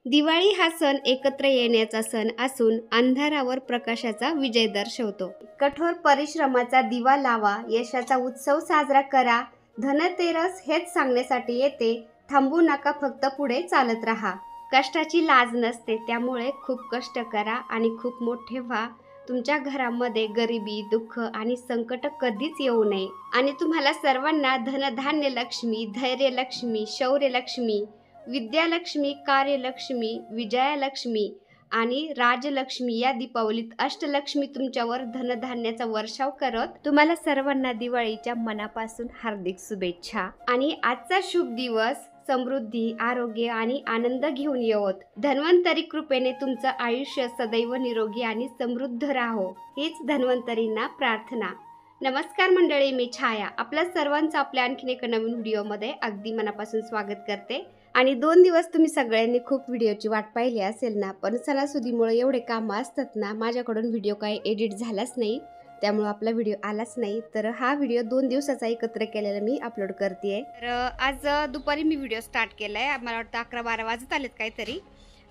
दिवाळी हा सण एकत्र येण्याचा सण असून अंधारावर प्रकाशाचा विजय दर्शवतो। कठोर परिश्रमाचा दिवा लावा, यशाचा उत्सव साजरा करा। धनतेरस हेच सांगण्यासाठी येते, थांबू नका, फक्त पुढे चालत राहा। कष्टाची लाज नसते, त्यामुळे खूप कष्ट करा आणि खूप मोठे व्हा। तुमच्या घरामध्ये गरिबी, दुःख आणि संकट कधीच येऊ नये। आणि तुम्हाला सर्वांना धनधान्य लक्ष्मी, धैर्य लक्ष्मी, शौर्य लक्ष्मी, विद्यालक्ष्मी, कार्यलक्ष्मी, विजयालक्ष्मी आणि राजलक्ष्मी या दीपावलीत अष्टलक्ष्मी तुमच्यावर धनधान्याचा वर्षाव करत तुम्हाला सर्वांना दिवाळीच्या मनापासून हार्दिक शुभेच्छा। आणि आजचा शुभ दिवस समृद्धी, आरोग्य आणि आनंद घेऊन येवोत। धन्वंतरी कृपेने तुमचं आयुष्य सदैव निरोगी आणि समृद्ध राहो, हीच धन्वंतरींना प्रार्थना। नमस्कार मंडळी, मी छाया आपल्या सर्वांचं आपल्या आणखीन एका नवीन व्हिडिओमध्ये अगदी मनापासून स्वागत करते। आणि 2 दिवस तुम्ही सगळ्यांनी खूप व्हिडिओची वाट पाहिली असेल ना, पण सणासुदीमुळे एवढे कामं असतात ना, माझ्याकडून व्हिडिओ काही एडिट झालाच नाही, त्यामुळे आपला व्हिडिओ आलाच नाही। तर हा व्हिडिओ 2 दिवसाचा एकत्र केलेला मी अपलोड करते। तर आज दुपारी मी व्हिडिओ स्टार्ट केलाय, मला वाटतं 11-12 वाजत आलेत काहीतरी।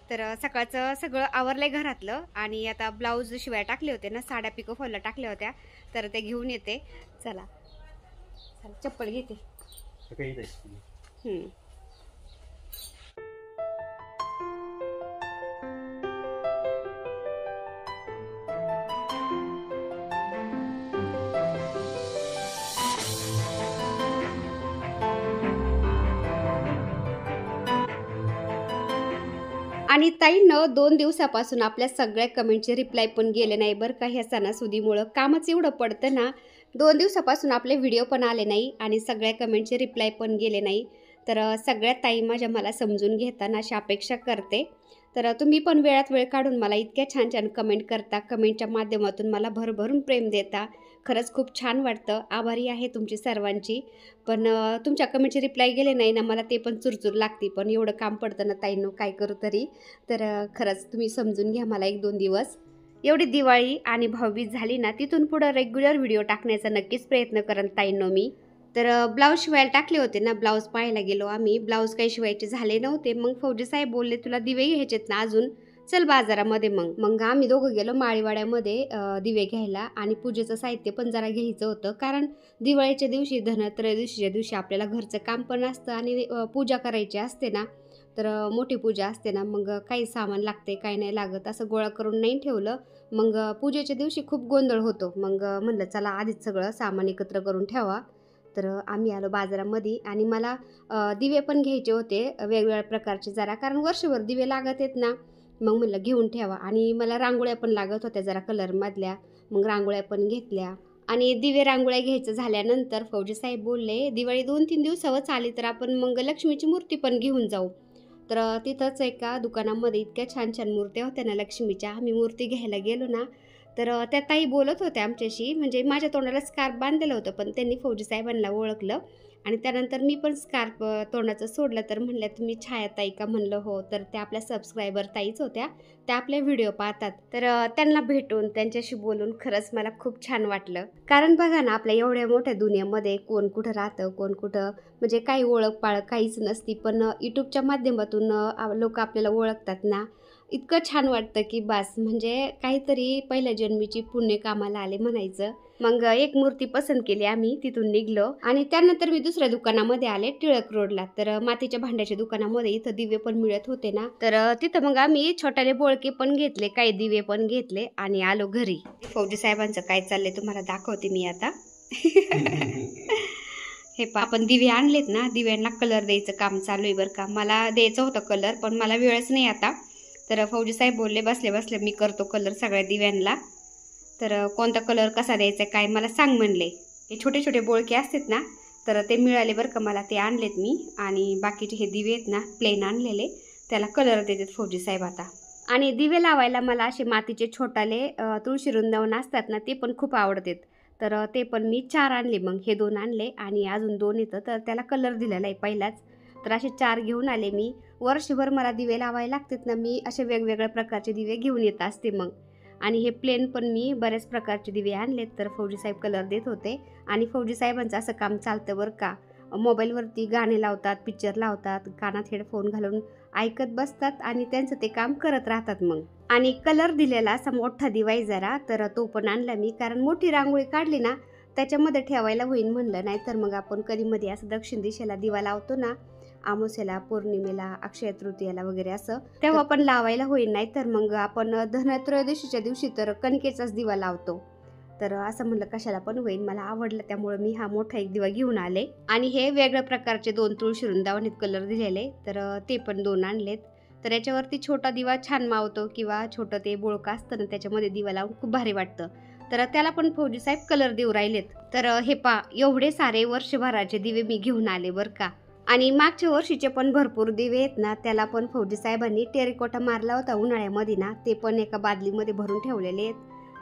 तर सकाळचं सगळं आवरलंय घरातलं आणि आता ब्लाऊज शिवाय टाकले होते ना, साड्या पिको फॉलला टाकल्या होत्या, तर ते घेऊन येते। चला चप्पल घेते। आणि ताईंनो 2 दिवसापासून आपल्या सगळ्या कमेंटचे रिप्लाय पण गेले नाही बरं का। ह्या सणासुदीमुळं कामच एवढं पडतं ना, 2 दिवसापासून आपले व्हिडिओ पण आले नाही आणि सगळ्या कमेंटचे रिप्लाय पण गेले नाही। तर सगळ्या ताई माझ्या मला समजून घेताना अशी अपेक्षा करते। तर तुम्ही पण वेळात वेळ काढून मला इतक्या छान छान कमेंट करता, कमेंटच्या माध्यमातून मला भरभरून प्रेम देता, खरंच खूप छान वाटतं। आभारी आहे तुमची सर्वांची। पण तुमच्या कमेंटचे रिप्लाय गेले नाही ना, मला ते पण चुरचूर लागते, पण एवढं काम पडतं ना ताईंनो, काय करू तरी। तर खरंच तुम्ही समजून घ्या मला 1-2 दिवस। एवढी दिवाळी आणि भाऊबीज झाली ना, तिथून पुढं रेग्युलर व्हिडिओ टाकण्याचा नक्कीच प्रयत्न करेन ताईंनो मी। तर ब्लाऊज शिवायला टाकले होते ना, ब्लाऊज पाहायला गेलो आम्ही, ब्लाऊज काही शिवायचे झाले नव्हते। मग फौजी साहेब बोलले, तुला दिवे घ्यायचेत ना अजून, चल बाजारामध्ये। मग आम्ही दोघं गेलो माळीवाड्यामध्ये दिवे घ्यायला आणि पूजेचं साहित्य पण जरा घ्यायचं होतं, कारण दिवाळीच्या दिवशी धनत्रयोदशीच्या दिवशी आपल्याला घरचं काम पण असतं आणि पूजा करायची असते ना, तर मोठी पूजा असते ना, मग काही सामान लागते काही नाही लागत असं गोळा करून नाही ठेवलं। मग पूजेच्या दिवशी खूप गोंधळ होतो, मग म्हणलं चला आधीच सगळं सामान एकत्र करून ठेवा। तर आम्ही आलो बाजारामध्ये आणि मला दिवे पण घ्यायचे होते वेगवेगळ्या प्रकारचे जरा, कारण वर्षभर दिवे लागत आहेत ना, मग म्हणलं घेऊन ठेवा। आणि मला रांगोळ्या पण लागत होत्या जरा कलरमधल्या, मग रांगोळ्या पण घेतल्या। आणि दिवे रांगोळ्या घ्यायचं झाल्यानंतर फौजी साहेब बोलले, दिवाळी 2-3 दिवसावरच आली तर आपण मग लक्ष्मीची मूर्ती पण घेऊन जाऊ। तर तिथंच एका दुकानामध्ये इतक्या छान छान मूर्त्या होत्या ना लक्ष्मीच्या, आम्ही मूर्ती घ्यायला गेलो ना, तर त्या ताई बोलत होत्या आमच्याशी, म्हणजे माझ्या तोंडाला स्कार्फ बांधलेलं होतं, पण त्यांनी फौजी साहेबांना ओळखलं आणि त्यानंतर मी पण स्कार्फ तोंडाचं सोडलं, तर म्हणल्या तुम्ही छाया ताई का? म्हणलं हो। तर त्या आपल्या सबस्क्रायबर ताईच होत्या, त्या आपले व्हिडिओ पाहतात। तर त्यांना भेटून त्यांच्याशी बोलून खरंच मला खूप छान वाटलं, कारण बघा ना, आपल्या एवढ्या मोठ्या दुनियेमध्ये कोण कुठं राहतं, कोण कुठं, म्हणजे काही ओळख पाळख काहीच नसती, पण यूट्यूबच्या माध्यमातून लोक आपल्याला ओळखतात ना, इतकं छान वाटतं की बस, म्हणजे काहीतरी पहिल्या जन्मीची पुण्य कामाला आले म्हणायचं। मग एक मूर्ती पसंत केली आम्ही, तिथून निघलो आणि त्यानंतर मी दुसऱ्या दुकानामध्ये आले टिळक रोडला। तर मातीच्या भांड्याच्या दुकानामध्ये इथं दिवे पण मिळत होते ना, तर तिथं मग आम्ही छोट्याले बोळके पण घेतले, काही दिवे पण घेतले आणि आलो घरी। फौजी साहेबांचं काय चाललंय तुम्हाला दाखवते मी आता। हे पहा, आपण दिवे आणलेत ना, दिव्यांना कलर द्यायचं काम चालू आहे बरं का। मला द्यायचं होतं कलर, पण मला वेळच नाही आता। तर फौजी साहेब बोलले, बसले बसले मी करतो कलर सगळ्या दिव्यांना, तर कोणता कलर कसा द्यायचा काय मला सांग म्हणले। हे छोटे छोटे बोळके असतात ना, तर ते मिळाले बरं का मला, ते आणलेत मी। आणि बाकीचे हे दिवे आहेत ना प्लेन आणलेले, त्याला कलर देतात फौजी साहेब आता। आणि दिवे लावायला मला असे मातीचे छोटाले तुळशी वृंदावन असतात ना, ते पण खूप आवडतात, तर ते पण मी 4 आणले। मग हे 2 आणले आणि अजून 2 येतं, तर त्याला कलर दिलेला आहे पहिलाच, तर असे 4 घेऊन आले मी। वर्षभर मला दिवे लावायला लागतात ना, मी असे वेगवेगळ्या प्रकारचे दिवे घेऊन येत असते मग। आणि हे प्लेन पण मी बऱ्याच प्रकारचे दिवे आणलेत, तर फौजी साहेब कलर देत होते। आणि फौजी साहेबांचं असं काम चालतं बरं का, मोबाईलवरती गाणे लावतात, पिक्चर लावतात, कानात हेडफोन घालून ऐकत बसतात आणि त्यांचं ते काम करत राहतात मग. आणि कलर दिलेला असा मोठा दिवाळी जरा, तर तो पण आणला मी, कारण मोठी रांगोळी काढली ना त्याच्यामध्ये ठेवायला होईल म्हणलं. नाहीतर मग आपण कधीमध्ये असं दक्षिण दिशेला दिवा लावतो ना, अमावस्येला, पौर्णिमेला, अक्षय तृतीयाला वगैरे असं, तेव्हा पण लावायला होईल. नाही तर मग आपण धनत्रयोदशीच्या दिवशी तर कणकेचाच दिवा लावतो. तर असं म्हणलं कशाला पण होईल, मला आवडलं त्यामुळे मी हा मोठा एक दिवा घेऊन आले. आणि हे वेगळ्या प्रकारचे 2 तुळशी वृंदावनीत कलर दिलेले, तर ते पण 2 आणलेत. तर याच्यावरती छोटा दिवा छान मावतो, किंवा छोटं ते बोळका असतं ना त्याच्यामध्ये दिवा लावून खूप भारी वाटतं. तर त्याला पण फौजी साहेब कलर देऊ राहिलेत. तर हे पा, एवढे सारे वर्षभराचे दिवे मी घेऊन आले बरं का. आणि मागच्या वर्षीचे पण भरपूर दिवे आहेत ना, त्याला पण फौजी साहेबांनी टेरिकोटा मारला होता उन्हाळ्यामध्ये ना, ते पण एका बादलीमध्ये भरून ठेवलेले आहेत.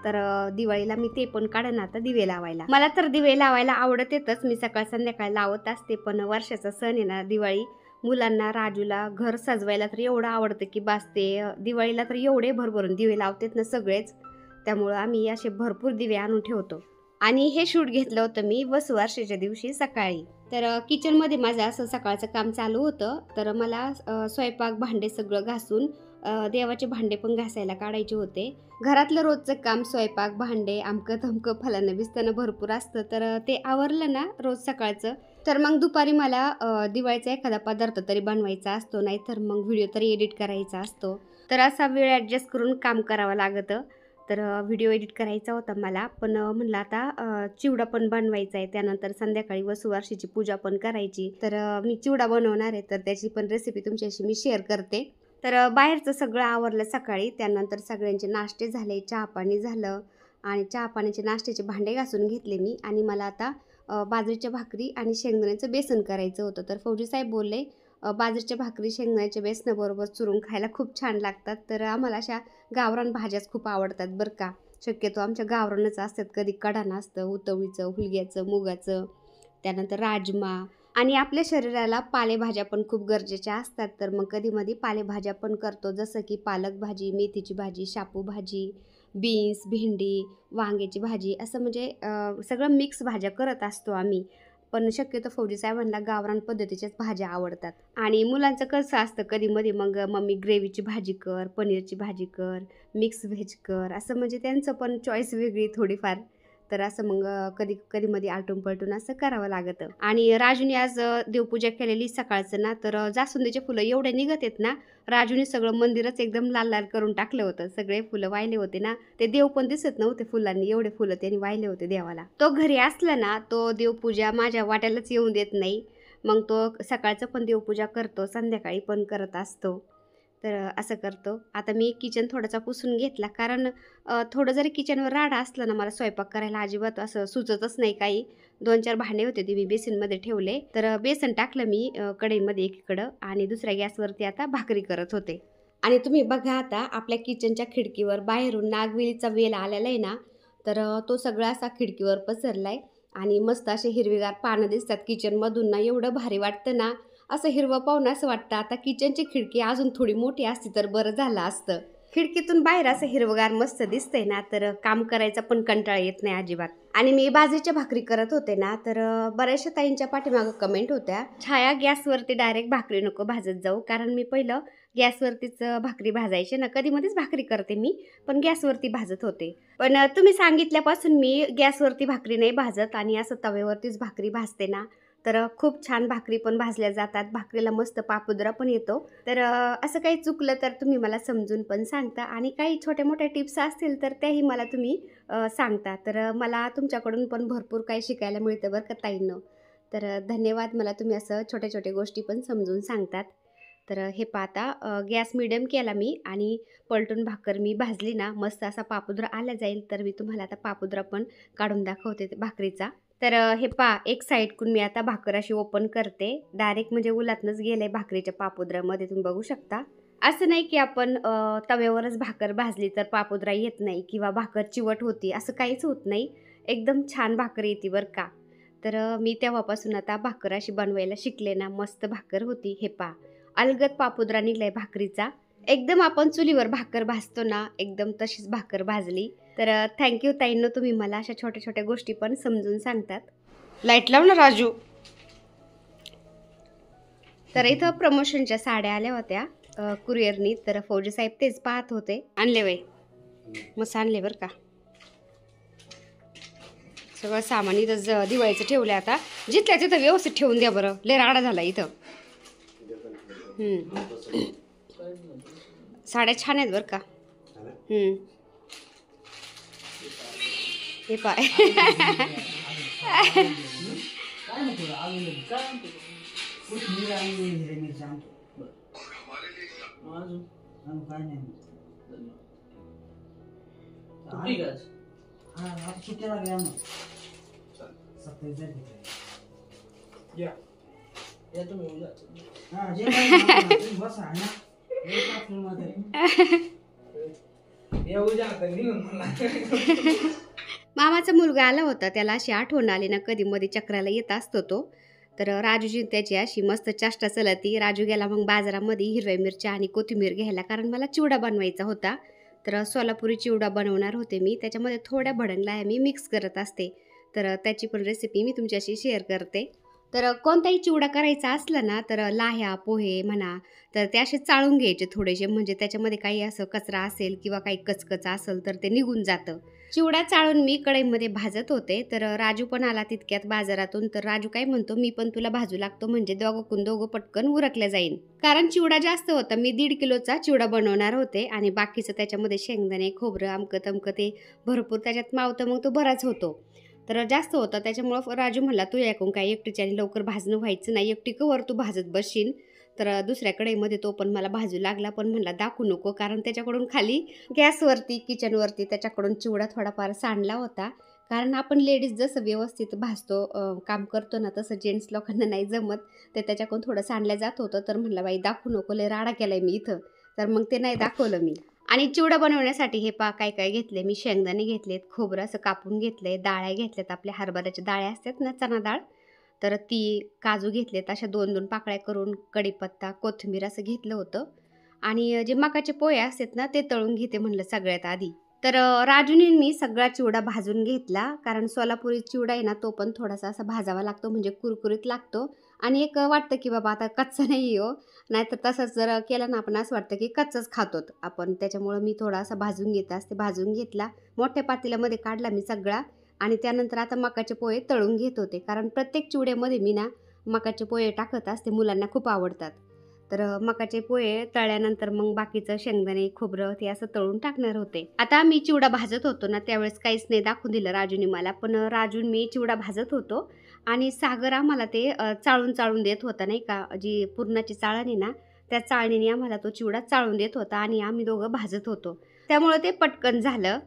तर दिवाळीला मी ते पण काढन आता दिवे लावायला. मला तर दिवे लावायला आवडत येतच, मी सकाळ संध्याकाळ लावत असते. पण वर्षाचा सण आहे ना दिवाळी, मुलांना राजूला घर सजवायला तर एवढं आवडतं की बास. ते दिवाळीला तर एवढे भरभरून दिवे लावतात ना सगळेच, त्यामुळं आम्ही असे भरपूर दिवे आणून ठेवतो. आणि हे शूट घेतलं होतं मी वसुवार्षेच्या दिवशी सकाळी. तर किचनमध्ये माझं असं सकाळचं काम चालू होतं. तर मला स्वयंपाक भांडे सगळं घासून देवाचे भांडे पण घासायला काढायचे होते. घरातलं रोजचं काम, स्वयंपाक, भांडे, आमकं तमकं फलानं बिस्तानं भरपूर असतं. तर ते आवरलं ना रोज सकाळचं, तर मग दुपारी मला दिवाळीचा एखादा पदार्थ तरी बनवायचा असतो, नाहीतर मग व्हिडिओ तरी एडिट करायचा असतो. तर असा वेळ ॲडजस्ट करून काम करावं लागतं. तर व्हिडिओ एडिट करायचा होता मला, पण म्हणलं आता चिवडा पण बनवायचा आहे. त्यानंतर संध्याकाळी वसुवार्षीची पूजा पण करायची. तर मी चिवडा बनवणार आहे, तर त्याची पण रेसिपी तुमच्याशी मी शेअर करते. तर बाहेरचं सगळं आवरलं सकाळी. त्यानंतर सगळ्यांचे नाश्ते झाले, चहा पाणी झालं, आणि चहा पाण्याचे नाश्त्याचे भांडे घासून घेतले मी. आणि मला आता बाजरीच्या भाकरी आणि शेंगदाण्याचं बेसन करायचं होतं. तर फौजी साहेब बोलले बाजरीच्या भाकरी शेंगदाण्याच्या बेसनाबरोबर चुरून खायला खूप छान लागतात. तर आम्हाला अशा गावरान भाज्याच खूप आवडतात बरं का. शक्यतो आमच्या गावरानच असतात, कधी कढाणं असतं, उतवळीचं, हुलग्याचं, मुगाचं, त्यानंतर राजमा. आणि आपल्या शरीराला पालेभाज्या पण खूप गरजेच्या असतात. तर मग कधीमधी पालेभाज्या पण करतो, जसं की पालक भाजी, मेथीची भाजी, शापू भाजी, बीन्स, भेंडी, वांग्याची भाजी, असं म्हणजे सगळं मिक्स भाज्या करत असतो आम्ही. पण शक्यतो फौजी साहेबांना गावरान पद्धतीच्याच भाज्या आवडतात. आणि मुलांचं कसं असतं, कधीमध्ये मग मम्मी ग्रेव्हीची भाजी कर, पनीरची भाजी कर, मिक्स व्हेज कर, असं म्हणजे त्यांचं पण चॉईस वेगळी थोडीफार. तर असं मग कधीमध्ये आलटून पलटून असं करावं लागतं. आणि राजूने आज देवपूजा केलेली सकाळचं ना, तर जास्वंदीचे फुलं एवढे निघत आहेत ना, राजूने सगळं मंदिरच एकदम लाल लाल करून टाकलं होतं. सगळे फुलं वाहिले होते ना, ते देव पण दिसत नव्हते फुलांनी, एवढे फुलं त्यांनी वाहिले होते देवाला. तो घरी असला ना, तो देवपूजा माझ्या वाट्यालाच येऊन देत नाही. मग तो सकाळचं पण देवपूजा करतो, संध्याकाळी पण करत असतो. तर असं करतो. आता मी किचन थोडासा पुसून घेतला, कारण थोडं जरी किचनवर राडा असला ना, मला स्वयंपाक करायला अजिबात असं सुचतच नाही काही. 2-4 भांडे होते ते मी बेसिनमध्ये ठेवले. तर बेसन टाकलं मी कढईमध्ये एकीकडं, आणि दुसऱ्या गॅसवरती आता भाकरी करत होते. आणि तुम्ही बघा आता आपल्या किचनच्या खिडकीवर बाहेरून नागवेलीचा वेल आलेला आहे ना, तर तो सगळा असा खिडकीवर पसरला आहे. आणि मस्त असे हिरवीगार पानं दिसतात किचनमधून ना, एवढं भारी वाटतं ना. असं हिरवं पाहून असं वाटतं आता किचनची खिडकी अजून थोडी मोठी असती तर बरं झालं असतं. खिडकीतून बाहेर असं हिरवगार मस्त दिसतंय ना, तर काम करायचा पण कंटाळा येत नाही अजिबात. आणि मी बाजरीच्या भाकरी करत होते ना, तर बऱ्याचशा ताईंच्या पाठीमागं कमेंट होत्या, छाया गॅसवरती डायरेक्ट भाकरी नको भाजत जाऊ. कारण मी पहिलं गॅसवरतीच भाकरी भाजायचे ना, कधीमध्येच भाकरी करते मी, पण गॅसवरती भाजत होते. पण तुम्ही सांगितल्यापासून मी गॅसवरती भाकरी नाही भाजत, आणि असं तव्यावरतीच भाकरी भाजते ना, तर खूप छान भाकरी पण भाजल्या जातात. भाकरीला मस्त पापुद्रा पण येतो. तर असं काही चुकलं तर तुम्ही मला समजून पण सांगता, आणि काही छोट्या मोठ्या टिप्स असतील तर त्याही मला तुम्ही सांगता. तर मला तुमच्याकडून पण भरपूर काही शिकायला मिळतं बरं का ताईंनो. तर धन्यवाद, मला तुम्ही असं छोट्या छोट्या गोष्टी पण समजून सांगतात. तर हे पाहता गॅस मिडियम केला मी, आणि पलटून भाकर मी भाजली ना, मस्त असा पापुद्रा आला जाईल. तर मी तुम्हाला आता पापुद्रा पण काढून दाखवते भाकरीचा. तर हे एक साईडकून मी आता भाकर अशी ओपन करते. डायरेक्ट म्हणजे उलातनंच गेलंय भाकरीच्या पापुद्रामध्ये, तुम्ही बघू शकता. असं नाही की आपण तव्यावरच भाकर भाजली तर पापुद्रा येत नाही, किंवा भाकर चिवट होती, असं काहीच होत नाही. एकदम छान भाकर येते बरं का. तर मी तेव्हापासून आता भाकर अशी बनवायला शिकले ना, मस्त भाकर होती. हे अलगद पापुद्रा निघलाय भाकरीचा. एकदम आपण चुलीवर भाकर भाजतो ना, एकदम तशीच भाकर भाजली. तर थँक्यू ताईंनो, तुम्ही मला अशा छोट्या छोट्या गोष्टी पण समजून सांगतात. लाईट लाव ना राजू. तर इथं प्रमोशनच्या साड्या आल्या होत्या, कुरिअरनी. तर फौजी साहेब तेच पाहत होते. आणले वय मस्त आणले बरं का. सगळं सामान इथं दिवाळीचं ठेवलं. आता जिथल्या तिथं व्यवस्थित ठेवून द्या बरं, लय राडा झाला इथं. साड्या छान आहेत बरं का. हे पाय मामाचा मुलगा आला होता, त्याला अशी आठवण आली ना कधी मध्ये चक्राला येत असतो तो. तर राजूजी त्याची अशी मस्त चेष्टा चलती. राजू गेला मग बाजारामध्ये हिरव्या मिरच्या आणि कोथिंबीर घ्यायला, कारण मला चिवडा बनवायचा होता. तर सोलापुरी चिवडा बनवणार होते मी. त्याच्यामध्ये थोड्या भडंगला मी मिक्स करत असते. तर त्याची पण रेसिपी मी तुमच्याशी शेअर करते. तर कोणताही चिवडा करायचा असला ना, तर लाह्या पोहे म्हणा, तर ते असे चाळून घ्यायचे थोडेसे, म्हणजे त्याच्यामध्ये काही असं कचरा असेल किंवा काही कचकच असेल तर ते निघून जातं. चिवडा चाळून मी कढईमध्ये भाजत होते. तर राजू पण आला तितक्यात बाजारातून. तर राजू काय म्हणतो, मी पण तुला भाजू लागतो, म्हणजे दोघं दोघं पटकन उरकल्या जाईल. कारण चिवडा जास्त होता. मी 1.5 किलोचा चिवडा बनवणार होते आणि बाकीचं त्याच्यामध्ये शेंगदाणे खोबरं अमकं तमकं ते भरपूर त्याच्यात मावतं, मग तो बराच होतो. तर जास्त होतं. त्याच्यामुळं राजू म्हणला, तू ऐकून काय एकटीच्याने लवकर भाजणं व्हायचं नाही, एकटी कवर तू भाजत बसशील. तर दुसऱ्या कढईमध्ये तो पण मला भाजू लागला, पण म्हणला दाखवू नको, कारण त्याच्याकडून खाली गॅसवरती किचनवरती त्याच्याकडून चिवडा थोडाफार सांडला होता. कारण आपण लेडीज जसं व्यवस्थित भाजतो काम करतो ना, तसं जेंट्स लोकांना नाही जमत. ते त्याच्याकडून थोडं सांडलं जात होतं. तर म्हणला बाई दाखवू नको, लय राडा केलाय मी इथं. तर मग ते नाही दाखवलं मी. आणि चिवडा बनवण्यासाठी हे काय काय घेतले मी. शेंगदाणे घेतलेत, खोबरं असं कापून घेतले, डाळ्या घेतल्यात, आपल्या हरभऱ्याच्या डाळ्या असतात ना, चणा डाळ, तर ती, काजू घेतलेत अशा 2-2 पाकळ्या करून, कढीपत्ता, कोथिंबीर असं घेतलं होतं. आणि जे मकाचे पोहे असतात ना, ते तळून घेते म्हणलं सगळ्यात आधी. तर राजूने मी सगळा चिवडा भाजून घेतला, कारण सोलापुरी चिवडा आहे ना, तो पण थोडासा असा भाजावा लागतो, म्हणजे कुरकुरीत लागतो. आणि एक वाटतं की बाबा आता कच्चा नाही हो, नाहीतर तसंच जर केलं ना आपण असं वाटतं की कच्चंच खातोत आपण. त्याच्यामुळं मी थोडासा भाजून घेत असते. भाजून घेतला, मोठ्या पातेल्यामध्ये काढला मी सगळा. आणि त्यानंतर आता मकाचे पोहे तळून घेत होते, कारण प्रत्येक चिवड्यामध्ये मी ना मकाचे पोहे टाकत असते, मुलांना खूप आवडतात. तर मकाचे पोहे तळल्यानंतर मग बाकीचं शेंगदाणे खोबरं ते असं तळून टाकणार होते. आता मी चिवडा भाजत होतो ना, त्यावेळेस काहीच नाही दाखवून दिलं राजूने मला, पण राजून मी चिवडा भाजत होतो आणि सागर आम्हाला ते चाळून देत होता नाही का, जी पुरणाची चाळण आहे ना, त्या चाळणीने आम्हाला तो चिवडा चाळून देत होता आणि आम्ही दोघं भाजत होतो. त्यामुळं ते पटकन झालं.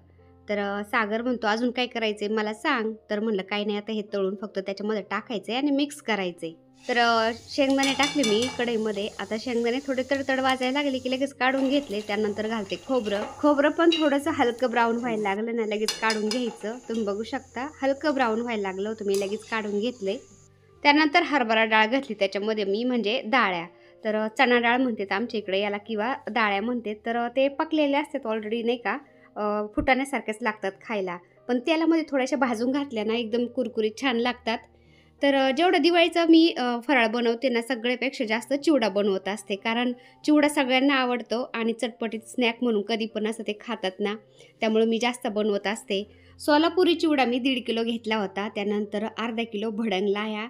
तर सागर म्हणतो, अजून काय करायचंय मला सांग. तर म्हणलं काही नाही, आता हे तळून फक्त त्याच्यामध्ये टाकायचंय आणि मिक्स करायचंय. तर शेंगदाणे टाकले मी कढईमध्ये. आता शेंगदाणे थोडे तडतड वाजायला लागले की लगेच काढून घेतले. त्यानंतर घालते खोबरं पण थोडंसं हलकं ब्राऊन व्हायला लागलं ना, लगेच काढून घ्यायचं. तुम्ही बघू शकता हलकं ब्राऊन व्हायला लागलं होतं, मी लगेच काढून घेतले. त्यानंतर हरभरा डाळ घातली त्याच्यामध्ये मी, म्हणजे डाळ्या. तर चणा डाळ म्हणतात आमच्या इकडे याला, किंवा डाळ्या म्हणतात. तर ते पकलेले असतात ऑलरेडी नाही का, फुटाण्यासारखेच लागतात खायला, पण तेलामध्ये थोड्याशा भाजून घातल्या ना एकदम कुरकुरीत छान लागतात. तर जेवढं दिवाळीचं मी फराळ बनवते ना, सगळ्यापेक्षा जास्त चिवडा बनवत असते, कारण चिवडा सगळ्यांना आवडतो आणि चटपटीत स्नॅक म्हणून कधी पण असं ते खातात ना, त्यामुळे मी जास्त बनवत असते. सोलापुरी चिवडा मी 1.5 किलो घेतला होता. त्यानंतर अर्धा किलो भडंग लाह्या,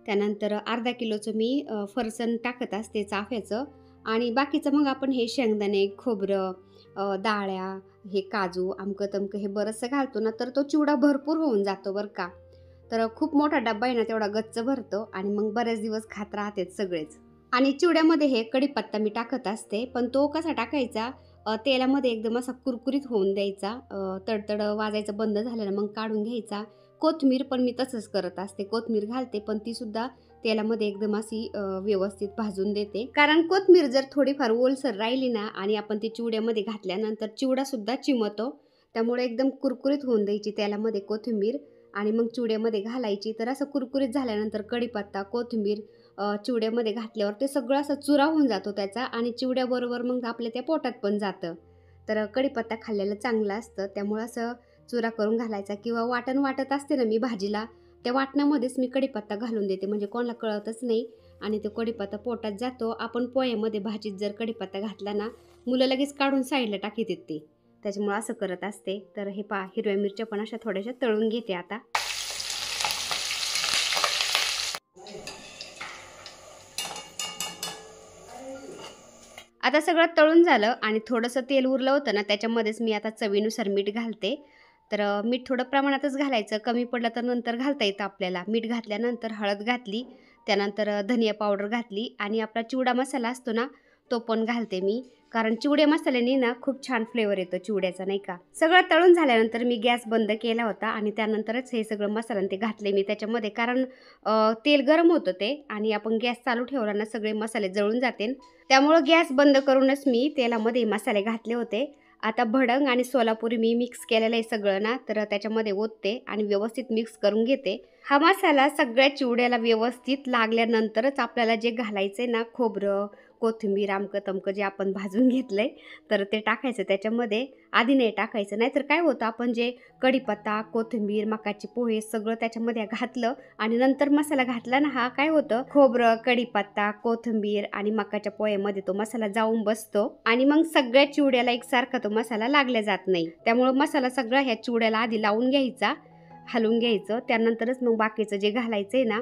त्यानंतर अर्धा किलोचं मी फरसाण टाकत असते चाफ्याचं. आणि बाकीचं मग आपण हे शेंगदाणे खोबरं डाळ्या, हे काजू अमकं तमकं हे बरंचसं घालतो ना, तर तो चिवडा भरपूर होऊन जातो बरं का. तर खूप मोठा डब्बा आहे ना, तेवढा गच्च भरतो आणि मग बरेच दिवस खात राहतात सगळेच. आणि चिवड्यामध्ये हे कढीपत्ता मी टाकत असते, पण तो कसा टाकायचा, तेलामध्ये एकदम असा कुरकुरीत होऊन द्यायचा. तडतड वाजायचं बंद झालं ना, मग काढून घ्यायचा. कोथिंबीर पण मी तसंच करत असते, कोथिंबीर घालते, पण ती सुद्धा तेलामध्ये एकदम अशी व्यवस्थित भाजून देते. कारण कोथिंबीर जर थोडीफार ओलसर राहिली ना आणि आपण ती चिवड्यामध्ये घातल्यानंतर चिवडासुद्धा चिमतो. त्यामुळे एकदम कुरकुरीत होऊन द्यायची तेलामध्ये कोथिंबीर आणि मग चिवड्यामध्ये घालायची. तर असं कुरकुरीत झाल्यानंतर कढीपत्ता कोथिंबीर चिवड्यामध्ये घातल्यावर ते सगळं असं चुरा होऊन जातो त्याचा, आणि चिवड्याबरोबर मग आपल्या त्या पोटात पण जातं. तर कढीपत्ता खाल्लेलं चांगलं असतं, त्यामुळं असं चुरा करून घालायचा. किंवा वाटण वाटत असते ना मी भाजीला, त्या वाटणामध्येच मी कढीपत्ता घालून देते, म्हणजे कोणाला कळतच नाही. आणि तो कढीपत्ता पोटात जातो. आपण पोह्यामध्ये भाजीत जर कढीपत्ता घातला ना, मुलं लगेच काढून साईडला टाकीत ते, त्याच्यामुळे असं करत असते. तर हे पहा, हिरव्या मिरच्या पण अशा थोड्याशा तळून घेते आता. आता सगळं तळून झालं आणि थोडंसं तेल उरलं होतं ना, त्याच्यामध्येच मी आता चवीनुसार मीठ घालते. तर मीठ थोडं प्रमाणातच घालायचं, कमी पडलं तर नंतर घालता येतं आपल्याला. मीठ घातल्यानंतर हळद घातली, त्यानंतर धनिया पावडर घातली आणि आपला चिवडा मसाला असतो ना, तो पण घालते मी. कारण चिवडे मसाल्याने ना खूप छान फ्लेवर येतो चिवड्याचा, नाही का. सगळं तळून झाल्यानंतर मी गॅस बंद केला होता आणि त्यानंतरच हे सगळं मसाला ते घातले मी त्याच्यामध्ये. कारण तेल गरम होतं ते आणि आपण गॅस चालू ठेवला ना, सगळे मसाले जळून जाते. त्यामुळं गॅस बंद करूनच मी तेलामध्ये मसाले घातले होते. आता भडंग आणि सोलापुरी मी मिक्स केलेलं आहे सगळं ना, तर त्याच्यामध्ये ओतते आणि व्यवस्थित मिक्स करून घेते. हा मसाला सगळ्या चिवड्याला व्यवस्थित लागल्यानंतरच आपल्याला जे घालायचं आहे ना, खोबरं, कोथिंबीर, आमकं तमकं जे आपण भाजून घेतलं आहे, तर ते टाकायचं त्याच्यामध्ये. आधी नाही टाकायचं, नाहीतर काय होतं, आपण जे कढीपत्ता, कोथिंबीर, मकाचे पोहे सगळं त्याच्यामध्ये घातलं आणि नंतर मसाला घातला ना, हा काय होतं, खोबरं, कढीपत्ता, कोथिंबीर आणि मकाच्या पोह्यामध्ये तो मसाला जाऊन बसतो आणि मग सगळ्या चिवड्याला एकसारखा तो मसाला लागला जात नाही. त्यामुळे मसाला सगळा ह्या चिवड्याला आधी लावून घ्यायचा, हलवून घ्यायचं. त्यानंतरच मग बाकीचं जे घालायचं आहे ना,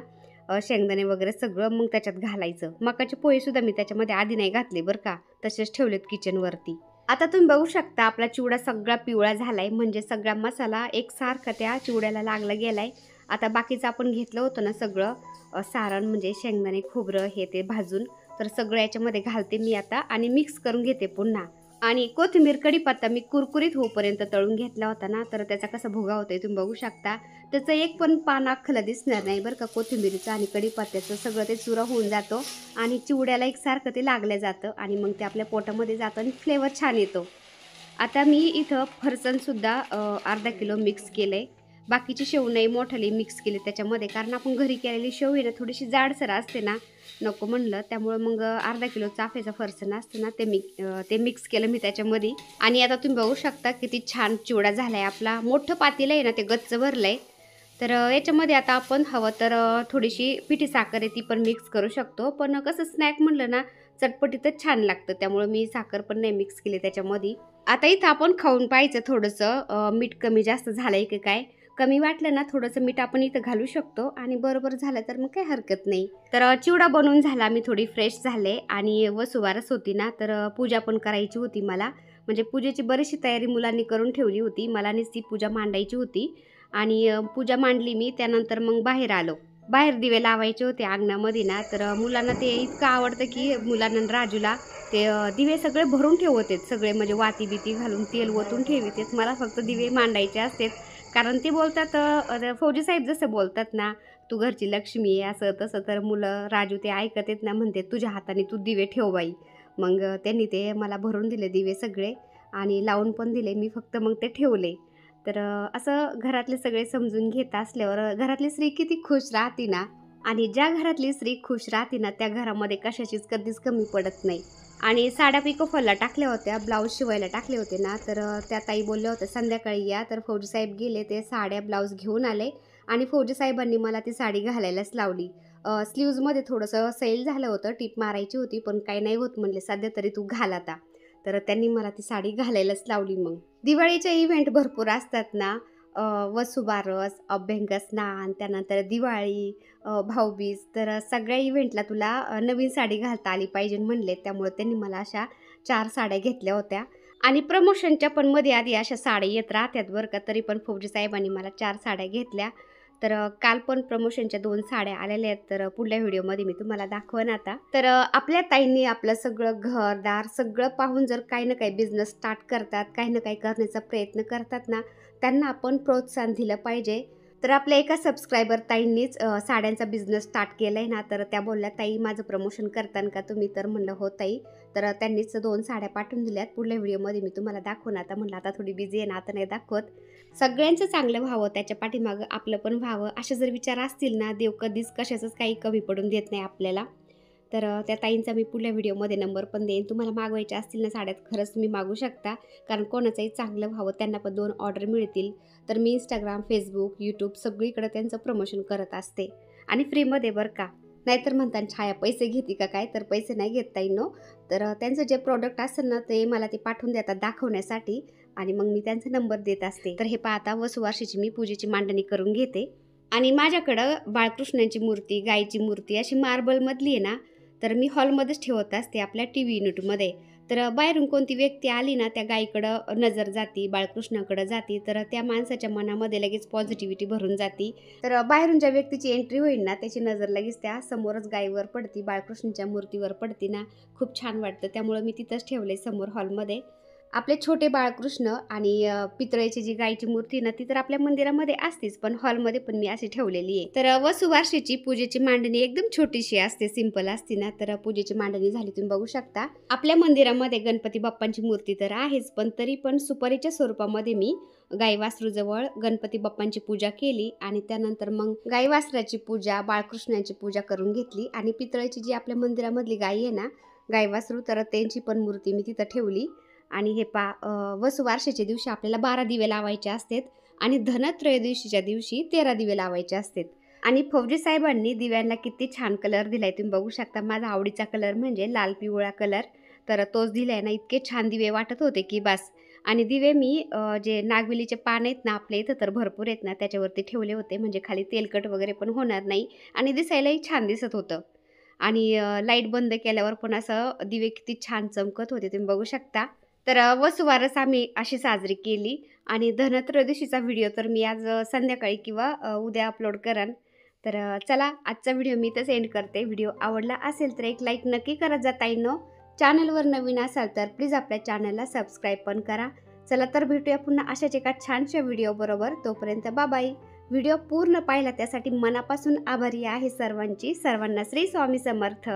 शेंगदाणे वगैरे सगळं मग त्याच्यात घालायचं. मकाचे पोहे सुद्धा मी त्याच्यामध्ये आधी नाही घातले बरं का, तसेच ठेवलेत किचनवरती. आता तुम्ही बघू शकता आपला चिवडा सगळा पिवळा झालाय, म्हणजे सगळा मसाला एकसारखा त्या चिवड्याला लागला गेलाय. आता बाकीचं आपण घेतलं होतं ना सगळं सारण, म्हणजे शेंगदाणे, खोबरं हे ते भाजून, तर सगळं याच्यामध्ये घालते मी आता आणि मिक्स करून घेते पुन्हा. आणि कोथिंबीर, कढीपत्ता मी कुरकुरीत होईपर्यंत तळून घेतला होता ना, तर त्याचा कसा भुगा होतोय तुम्ही बघू शकता. त्याचं एक पण पान अख्खलं दिसणार नाही बरं का. कोथिंबीरीचं आणि कढीपत्त्याचं सगळं ते चुरा होऊन जातो आणि चिवड्याला एकसारखं ते लागलं जातं आणि मग ते आपल्या पोटामध्ये जातं आणि फ्लेवर छान येतो. आता मी इथं फरसाणसुद्धा अर्धा किलो मिक्स केलं आहे. बाकीची शेव नाही मोठाली मिक्स केली त्याच्यामध्ये, कारण आपण घरी केलेली शेव आहे ना थोडीशी जाडसर असते ना, नको म्हणलं. त्यामुळे मग अर्धा किलो चाफ्याचं फरसाण असतं ना, ते मिक्स केलं मी त्याच्यामध्ये. आणि आता तुम्ही बघू शकता किती छान चिवडा झाला आहे आपला. मोठं पातेलं आहे ना, ते गच्च भरलं आहे. तर याच्यामध्ये आता आपण हवं तर थोडीशी पिठी साखर आहे ती पण मिक्स करू शकतो. पण कसं स्नॅक म्हणलं ना, चटपटीतच छान लागतं, त्यामुळे मी साखर पण नाही मिक्स केली त्याच्यामध्ये. आता इथं आपण खाऊन पाहायचं थोडंसं मीठ कमी जास्त झालंय की काय. कमी वाटलं ना थोडंसं मीठ आपण इथं घालू शकतो आणि बरोबर झालं तर मग काही हरकत नाही. तर चिवडा बनवून झाला, मी थोडी फ्रेश झाले आणि वसुबारस होती ना, तर पूजा पण करायची होती मला. म्हणजे पूजेची बरीचशी तयारी मुलांनी करून ठेवली होती, मला ती पूजा मांडायची होती आणि पूजा मांडली मी. त्यानंतर मग बाहेर आलो. बाहेर दिवे लावायचे होते अंगणामध्ये ना, तर मुलांना ते इतकं आवडतं की मुलांना राजूला ते दिवे सगळे भरून ठेवतेत सगळे, म्हणजे वाती बिती घालून तेल ओतून ठेवतेत. मला फक्त दिवे मांडायचे असतात, कारण ते बोलतात फौजी साहेब जसं बोलतात ना, तू घरची लक्ष्मी आहे असं तसं. तर मुलं राजू ते ऐकत आहेत ना, म्हणते तुझ्या हाताने तू दिवे ठेव बाई. मग त्यांनी ते मला भरून दिले दिवे सगळे आणि लावून पण दिले. मी फक्त मग ते ठेवले. तर असं घरातले सगळे समजून घेत असल्यावर घरातली स्त्री किती खुश राहते ना. आणि ज्या घरातली स्त्री खुश राहते ना, त्या घरामध्ये कशाचीच कधीच कमी पडत नाही. आणि साड्या पिकोफॉलला टाकल्या होत्या, ब्लाऊज शिवायला टाकले होते ना, तर त्या ताई बोलल्या होत्या संध्याकाळी या. तर फौजी साहेब गेले, ते साड्या ब्लाऊज घेऊन आले आणि फौजी साहेबांनी मला ती साडी घालायलाच लावली. स्लीव्जमध्ये थोडंसं सैल झालं होतं, टीप मारायची होती, पण काही नाही होत म्हणले, सध्या तरी तू घाल आता. तर त्यांनी मला ती साडी घालायलाच लावली. मग दिवाळीचे इव्हेंट भरपूर असतात ना, वसुबारस, अभ्यंगस्नान, त्यानंतर दिवाळी, भाऊबीज, तर सगळ्या इव्हेंटला तुला नवीन साडी घालता आली पाहिजे म्हणले. त्यामुळे त्यांनी मला अशा 4 साड्या घेतल्या होत्या आणि प्रमोशनच्या पण मध्ये आधी अशा साड्या येत राहतात बरं का. तरी पण फौजी साहेबांनी मला 4 साड्या घेतल्या. तर काल पण प्रमोशनच्या 2 साड्या आलेल्या आहेत, तर पुढल्या व्हिडिओमध्ये मी तुम्हाला दाखवेन आता. तर आपल्या ताईंनी आपलं सगळं घरदार सगळं पाहून जर काही ना काही बिझनेस स्टार्ट करतात, काही ना काही करण्याचा प्रयत्न करतात ना, त्यांना आपण प्रोत्साहन दिलं पाहिजे. तर आपल्या एका सबस्क्रायबर ताईंनीच साड्यांचा बिझनेस स्टार्ट केला आहे ना, तर त्या बोलल्या ताई माझं प्रमोशन करतान का तुम्ही. तर म्हणलं हो ताई. तर त्यांनीच 2 साड्या पाठवून दिल्यात. पुढल्या व्हिडिओमध्ये मी तुम्हाला दाखवून. आता म्हणलं आता थोडी बिझी आहे ना, आता नाही दाखवत. सगळ्यांचं चांगलं व्हावं, त्याच्या पाठीमागं आपलं पण व्हावं, असे जर विचार असतील ना, देव कधीच कशाचंच काही कमी पडून देत नाही आपल्याला. तर त्या ताईंचा मी पुढल्या व्हिडिओमध्ये नंबर पण देईन. तुम्हाला मागवायच्या असतील ना साड्यात, खरंच तुम्ही मागू शकता, कारण कोणाचंही चांगलं व्हावं, त्यांना पण 2 ऑर्डर मिळतील. तर मी इंस्टाग्राम, फेसबुक, यूट्यूब सगळीकडे त्यांचं प्रमोशन करत असते आणि फ्रीमध्ये बरं का. नाहीतर म्हणतात छाया पैसे घेते का काय, तर पैसे नाही घेत ताईंनो. तर त्यांचं जे प्रोडक्ट असेल ना ते मला ते पाठवून देतात दाखवण्यासाठी आणि मग मी त्यांचा नंबर देत असते. तर हे पाहता वसुवार्षिची मी पूजेची मांडणी करून घेते आणि माझ्याकडं बाळकृष्णाची मूर्ती, गायची मूर्ती अशी मार्बलमधली आहे ना, तर मी हॉलमध्येच ठेवत असते आपल्या टीव्ही युनिटमध्ये. तर बाहेरून कोणती व्यक्ती आली ना त्या गायीकडं नजर जाती, बाळकृष्णाकडं जाती, तर त्या माणसाच्या मनामध्ये लगेच पॉझिटिव्हिटी भरून जाती. तर बाहेरून ज्या व्यक्तीची एंट्री होईल ना त्याची नजर लगेच त्या समोरच गायीवर पडती, बाळकृष्णाच्या मूर्तीवर पडती ना, खूप छान वाटतं. त्यामुळं मी तिथंच ठेवले समोर हॉलमध्ये. आपले छोटे बाळकृष्ण आणि पितळेची जी गायची मूर्ती ना ती तर आपल्या मंदिरामध्ये असतेच, पण हॉलमध्ये पण मी अशी ठेवलेली आहे. तर वसुवार्षिची पूजेची मांडणी एकदम छोटीशी असते, सिंपल असते ना. तर पूजेची मांडणी झाली तुम्ही बघू शकता. आपल्या मंदिरामध्ये गणपती बाप्पांची मूर्ती तर आहेच, पण तरी पण सुपारीच्या स्वरूपामध्ये मी गाई वासरूजवळ गणपती बाप्पांची पूजा केली आणि त्यानंतर मग गाई वासराची पूजा, बाळकृष्णाची पूजा करून घेतली आणि पितळेची जी आपल्या मंदिरामधली गाई आहे ना गाई वासरू, तर त्यांची पण मूर्ती मी तिथं ठेवली. आणि हे वसुवार्षेच्या दिवशी आपल्याला 12 दिवे लावायचे असतात आणि धनत्रयोदशीच्या दिवशी 13 दिवे लावायचे असतात. आणि फौजी साहेबांनी दिव्यांना किती छान कलर दिलाय तुम्ही बघू शकता. माझा आवडीचा कलर म्हणजे लाल पिवळा कलर, तर तोच दिलाय ना. इतके छान दिवे वाटत होते की बस. आणि दिवे मी जे नागवेलीचे पान आहेत ना आपल्या इथं तर भरपूर आहेत ना त्याच्यावरती ठेवले होते, म्हणजे खाली तेलकट वगैरे पण होणार नाही आणि दिसायलाही छान दिसत होतं. आणि लाईट बंद केल्यावर पण असं दिवे किती छान चमकत होते तुम्ही बघू शकता. तर वसुबारस आम्ही अशी साजरी केली आणि धनत्रयोदशीचा व्हिडिओ तर मी आज संध्याकाळी किंवा उद्या अपलोड करेन. तर चला आजचा व्हिडिओ मी इथंच एंड करते. व्हिडिओ आवडला असेल तर एक लाईक नक्की करत जा ताईंनो. चॅनलवर नवीन असाल तर प्लीज आपल्या चॅनलला सबस्क्राईब पण करा. चला तर भेटूया पुन्हा अशाच एका छानशा व्हिडिओ बरोबर. तोपर्यंत बाय. व्हिडिओ पूर्ण पाहिला त्यासाठी मनापासून आभारी आहे सर्वांची. सर्वांना श्री स्वामी समर्थ.